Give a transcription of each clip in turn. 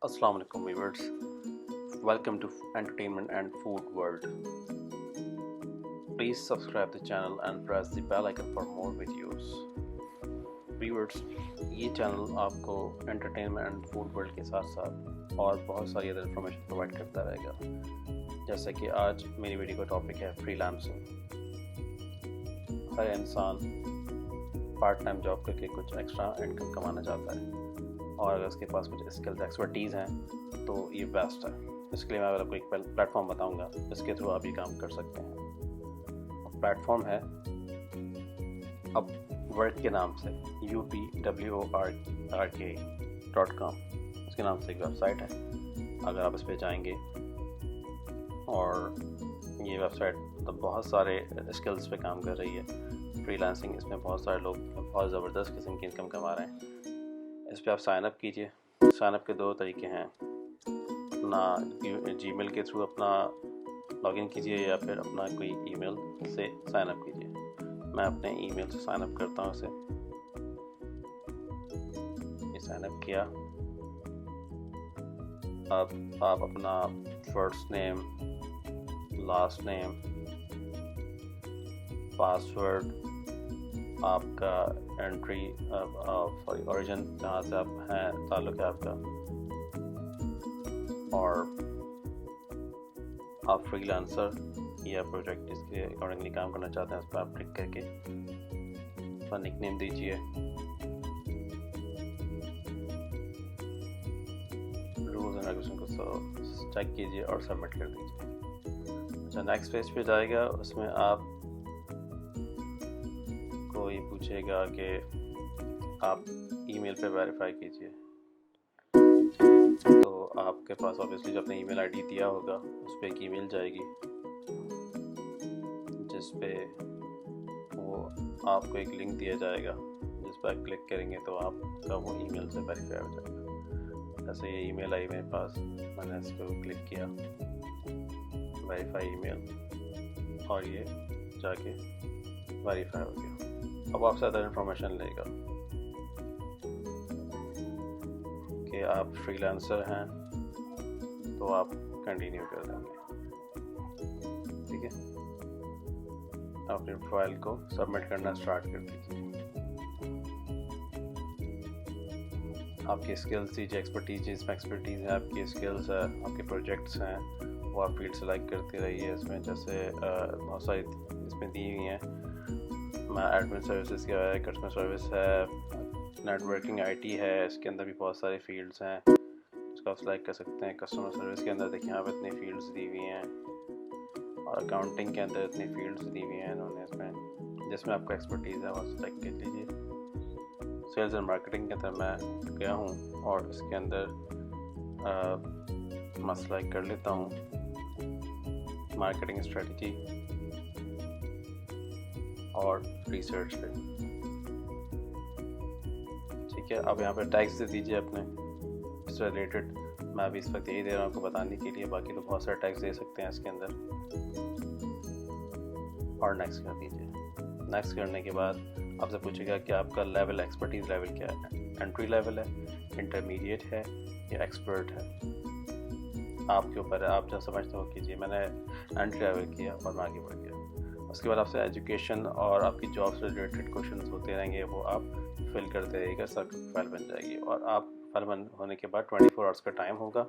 Assalamu alaikum viewers. Welcome to Entertainment and Food World. Please subscribe the channel and press the bell icon for more videos. Viewers, ये channel आपको entertainment and food world के साथ साथ और बहुत सारी other information provide करता रहेगा। जैसे कि आज मेरी वीडियो का टॉपिक है फ्रीलांसिंग। हर इंसान पार्ट टाइम जॉब करके कुछ एक्स्ट्रा इनकम कमाना चाहता है और अगर उसके पास कुछ स्किल्स एक्सपर्टीज़ हैं तो ये बेस्ट है। इसके लिए मैं आपको एक प्लेटफॉर्म बताऊंगा जिसके थ्रू आप ये काम कर सकते हैं। प्लेटफॉर्म है अपवर्क के नाम से upwork.com। इसके नाम से एक वेबसाइट है। अगर आप इस पर जाएंगे और ये वेबसाइट मतलब बहुत सारे स्किल्स पे काम कर रही है। फ्रीलांसिंग इसमें बहुत सारे लोग बहुत ज़बरदस्त किस्म की इनकम कमा रहे हैं। इस पर आप साइनअप कीजिए। साइनअप के दो तरीके हैं, अपना जीमेल के थ्रू अपना लॉगिन कीजिए या फिर अपना कोई ईमेल से साइनअप कीजिए। मैं अपने ईमेल से साइनअप करता हूँ। इसे ये साइनअप किया। अब आप अपना first name, last name, password, आपका एंट्री सॉरी ओरिजिन जहाँ से आप हैं, ताल्लुक है आपका, और आप फ्रीलांसर या प्रोजेक्ट जिसके अकॉर्डिंगली काम करना चाहते हैं उस पर आप क्लिक करके अपना निकनेम दीजिए। रूल्स एंड रेगुलेशन को चेक कीजिए और सबमिट कर दीजिए। अच्छा, नेक्स्ट पेज पे जाएगा। उसमें आप को ये पूछेगा कि आप ईमेल पे वेरीफाई कीजिए। तो आपके पास ऑब्वियसली जो अपने ईमेल आईडी दिया होगा उस पर एक ईमेल जाएगी जिस पे वो आपको एक लिंक दिया जाएगा जिस पर क्लिक करेंगे तो आपका वो ईमेल से वेरीफाई हो जाएगा। जैसे ये ईमेल आई मेरे पास, मैंने इस पर क्लिक किया, वेरीफाई ईमेल, और ये जाके वेरीफाई हो गया। अब आपसे अदर इन्फॉर्मेशन लेगा कि आप फ्रीलांसर हैं तो आप कंटिन्यू कर देंगे। ठीक है, अपने प्रोफाइल को सबमिट करना स्टार्ट कर दीजिए। आपकी स्किल्स दीजिए, एक्सपर्टीज जिसमें एक्सपर्टीज़ है, आपकी स्किल्स है, आपके प्रोजेक्ट्स हैं, वो आप फील्ड सेलेक्ट करते रहिए। इसमें जैसे बहुत सारी इसमें दी हुई हैं। मैं एडमिन सर्विसेज का है, कस्टमर सर्विस है, नेटवर्किंग आईटी है। इसके अंदर भी बहुत सारे फील्ड्स हैं जिसको आप सेलेक्ट कर सकते हैं। कस्टमर सर्विस के अंदर देखिए यहाँ पे इतनी फील्ड्स दी हुई हैं और अकाउंटिंग के अंदर इतनी फील्ड्स दी हुई हैं इन्होंने। इसमें जिसमें आपका एक्सपर्टीज़ है वो सेलेक्ट कर लीजिए। सेल्स एंड मार्केटिंग के अंदर मैं गया हूँ और इसके अंदर मैं सेलेक्ट कर लेता हूँ मार्केटिंग स्ट्रेटजी और रिसर्च पे। ठीक है, अब यहाँ पे टैग्स दे दीजिए अपने इससे रिलेटेड। मैं अभी इस वक्त यही दे रहा हूँ आपको बताने के लिए, बाकी लोग बहुत सारे टैग्स दे सकते हैं इसके अंदर। और नेक्स्ट कर दीजिए। नेक्स्ट करने के बाद आपसे पूछेगा कि आपका लेवल, एक्सपर्टीज़ लेवल क्या है। एंट्री लेवल है, इंटरमीडिएट है या एक्सपर्ट है, आपके ऊपर है। आप जो समझते हो कीजिए। मैंने एंट्री लेवल किया और मैं आगे बढ़ गया। उसके बाद आपसे एजुकेशन और आपकी जॉब से रिलेटेड क्वेश्चन होते रहेंगे, वो आप फिल करते रहिएगा। सब फाइल बन जाएगी और आप फाइल बन होने के बाद 24 आवर्स का टाइम होगा।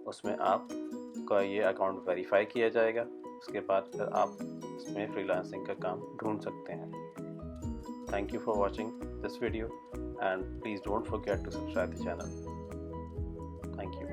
उसमें आपका ये अकाउंट वेरीफाई किया जाएगा। उसके बाद फिर आप इसमें फ्रीलांसिंग का काम ढूंढ सकते हैं। Thank you for watching this video and please don't forget to subscribe the channel. Thank you.